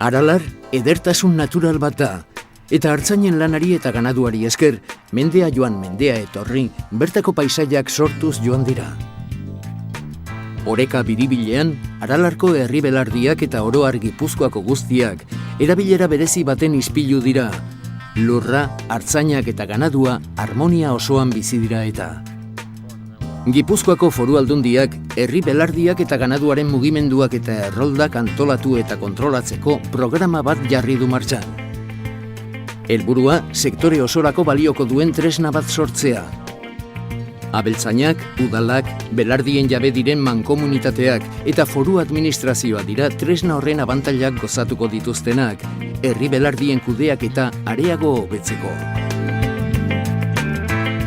Aralar edertasun natural bat da, eta artzainen lanari eta ganaduari esker, mendea joan mendea etorri, bertako paisaiak sortuz joan dira. Oreka biribilean, Aralarko herri belardiak eta oro har Gipuzkoako guztiak, erabilera berezi baten ispilu dira. Lurra, artzainak eta ganadua harmonia osoan bizi dira eta. Gipuzkoako Foru Aldundiak, herri belardiak eta ganaduaren mugimenduak eta erroldak antolatu eta kontrolatzeko programa bat jarri du martxan. Helburua, sektore osorako balioko duen tresna bat sortzea. Abeltzainak, udalak, belardien jabe diren mankomunitateak eta foru administrazioa dira tresna horren abantailak gozatuko dituztenak, herri belardien kudeak eta areago hobetzeko.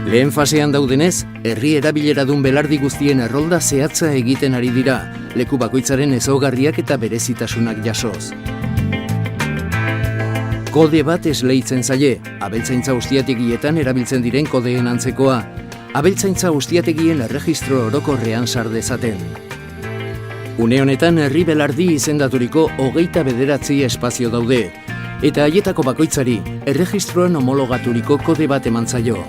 Lehen fasean daudenez, herri erabileradun belardi guztien errolda zehatza egiten ari dira, leku bakoitzaren ezaugarriak eta berezitasunak jasoz. Kode bat esleitzen zaie, abeltzaintza ustiategietan erabiltzen diren kodeen antzekoa, abeltzaintza ustiategien erregistro orokorrean sar dezaten. Une honetan herri belardi izendaturiko 29 espazio daude, eta haietako bakoitzari erregistroan homologaturiko kode bat eman zaio.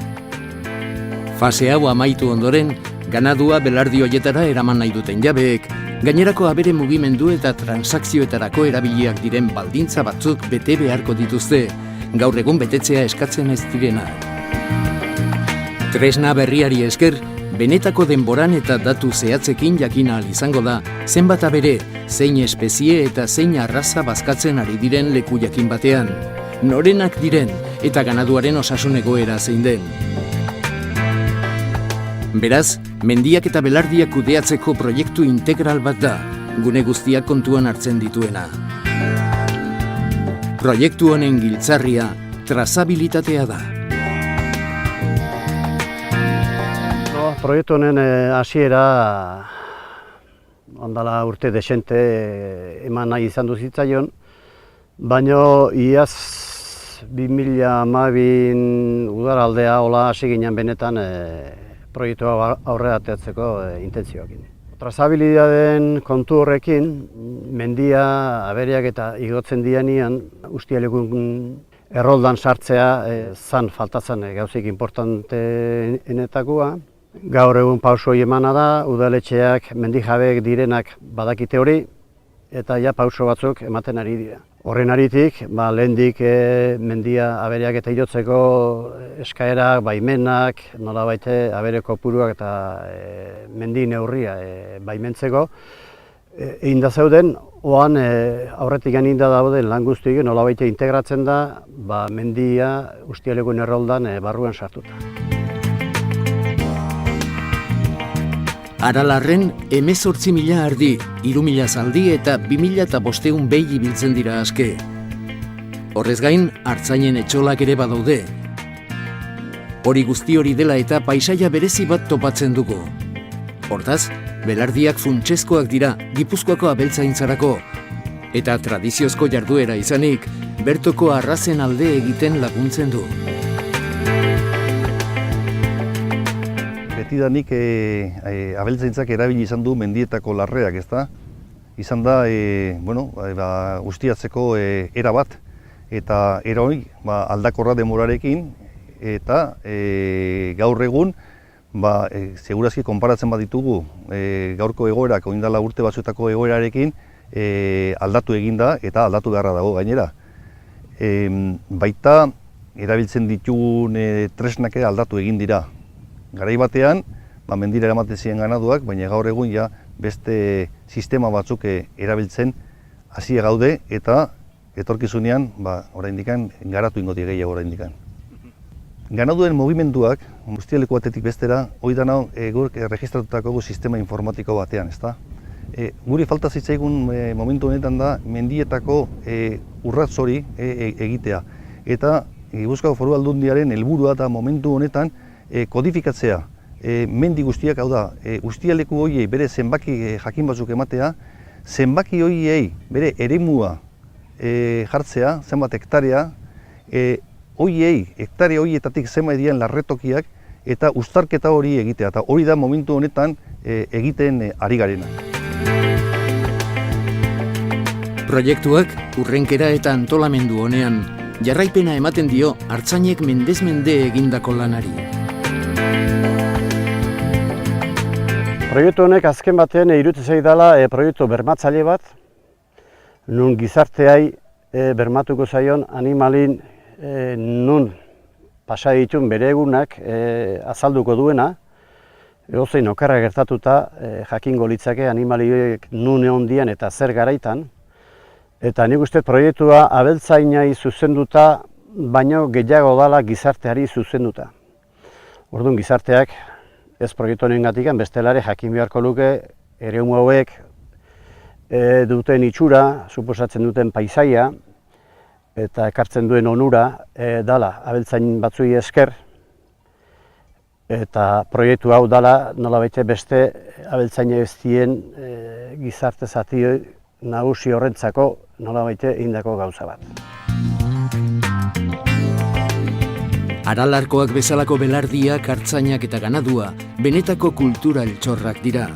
Fase hau amaitu ondoren, ganadua belardi hoietara eraman nahi duten jabeek, gainerako abere mugimendu eta transakzioetarako erabiliak diren baldintza batzuk bete beharko dituzte, gaur egun betetzea eskatzen ez direnak. Tresna berriari esker, benetako denboran eta datu zehatzekin jakin ahal izango da, zenbat abere, zein espezie eta zein arraza bazkatzen ari diren leku jakin batean, norenak diren eta ganaduaren osasun egoera zein den. Beraz, mendiak eta belardiak kudeatzeko proiektu integral bat da, gune guztiak kontuan hartzen dituena. Proiektu honen giltzarria, trazabilitatea da. Proiektu honen hasiera ondala urte desente eman nahi izan du zitzaion, baina iaz 2012 udaraldea hola hasi ginen benetan proiektua aurrera ateratzeko intentzioakin. Trazabilitateen kontu horrekin, mendia, abereak eta igotzen dianian, ustialekun erroldan sartzea zan faltatzen gauzik importanteenetakoa. Gaur egun pauso hori emana da, udaletxeak, mendijabeek direnak badakite hori, eta ja pauso batzuk ematen ari dira. Horren aritik, lehendik mendia abereak eta igotzeko eskaerak, baimenak, nolabait abere kopuruak eta mendi neurria baimentzeko. Egin da zeuden, oan aurretik egin da dauden lan guztiak nolabait integratzen da mendia ustialekun erroldan barruan sartuta. Aralarren 18.000 ardi, 3.000 zaldi eta 2.500 behi biltzen dira aske. Horrez gain, artzainen etxolak ere badaude. Hori guzti hori dela eta paisaia berezi bat topatzen dugu. Hortaz, belardiak funtsezkoak dira Gipuzkoako abeltzaintzarako, eta tradiziozko jarduera izanik, bertoko arrazen alde egiten laguntzen du. Betidanik abeltzaintzak erabili izan du mendietako larreak, ezta? Izan da, ustiatzeko era bat, eta eroi aldakorra denborarekin, eta gaur egun, segurazki konparatzen bat ditugu gaurko egoerak, oindala urte batzuetako egoerarekin, aldatu eginda eta aldatu beharra dago gainera. Baita, erabiltzen ditugun tresnak ere aldatu egin dira. Garai batean, mendira eramaten ziren ganaduak, baina gaur egun ja beste sistema batzuk erabiltzen hasia gaude eta etorkizunean oraindikan garatu ingo die gehiago oraindikan. Ganaduen mugimenduak, ustialeku batetik bestera, hori da nau erregistratutako sistema informatiko batean, ezta? Guri falta zitzaigun momentu honetan da mendietako urrats hori egitea. Eta Gipuzkoako Foru Aldundiaren helburua da momentu honetan kodifikatzea mendi guztiak, hau da, ustialeku horiei bere zenbaki jakin batzuk ematea, zenbaki horiei bere eremua jartzea, zenbat hektarea, hektare horietatik zenbait diren larretokiak eta uztarketa hori egitea, eta hori da momentu honetan egiten ari garena. Proiektuak urrenkera eta antolamendu honean jarraipena ematen dio artzainek mendez mende egindako lanari. Proiektu honek azken batean iruditzen zaidala proiektu bermatzaile bat, nun gizarteai bermatuko zaion animalin nun pasa ditun bere egunak azalduko duena, edozein okerra gertatuta jakingo litzake animaliek nun egon dian eta zer garaitan, eta nik uste proiektua abeltzainai zuzenduta, baino gehiago dala gizarteari zuzenduta. Orduan gizarteak ez proiektu honengatik bestelare jakin beharko luke eremu hauek duten itxura, suposatzen duten paisaia eta ekartzen duen onura dala abeltzain batzui esker, eta proiektu hau dala nolabait beste abeltzaina guztien gizarte zati nagusi horrentzako nolabait egindako gauza bat. Aralarkoak bezalako belardiak, artzainak eta ganadua benetako kultura eltxorrak dira.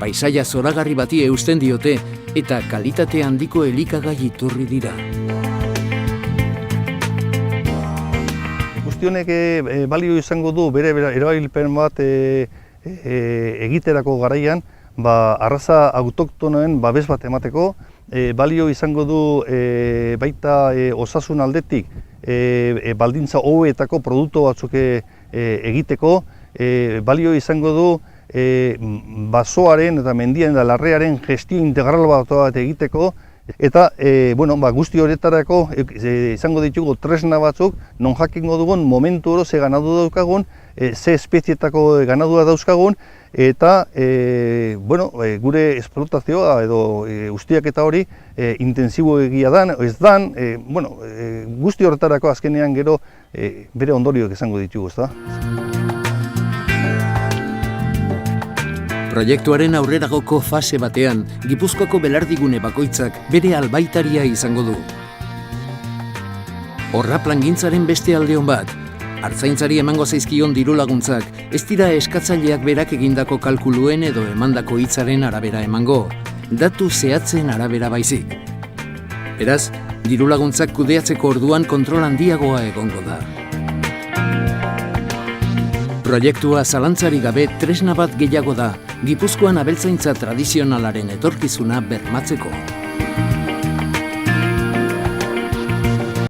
Paisaia zoragarri bati eusten diote eta kalitate handiko elikagai iturri dira. Guzti honek balio izango du bere erabilpen bat egiterako garaian, arraza autoktonoen babes bat emateko, balio izango du baita osasun aldetik baldintza hobeetako produktu batzuk egiteko, balio izango du basoaren eta mendian eta larrearen gestio integral bat egiteko, eta guzti horretarako izango ditugu tresna batzuk non jakingo dugun momentu oro ze ganadu daukagun, ze espezietako ganadua dauzkagun, eta gure esplotazioa edo ustiak eta hori intensibo egia dan, ez dan, guzti horretarako azkenean gero bere ondorioak izango ditugu, ezta? Proiektuaren aurreragoko fase batean, Gipuzkoako belardigune bakoitzak bere albaitaria izango du. Horra plangintzaren beste aldeon bat, artzaintzari emango zaizkion diru laguntzak ez dira eskatzaileak berak egindako kalkuluen edo emandako hitzaren arabera emango, datu zehatzen arabera baizik. Beraz, diru laguntzak kudeatzeko orduan kontrol handiagoa egongo da. Proiektua zalantzari gabe tresna bat gehiago da, Gipuzkoan abeltzaintza tradizionalaren etorkizuna bermatzeko.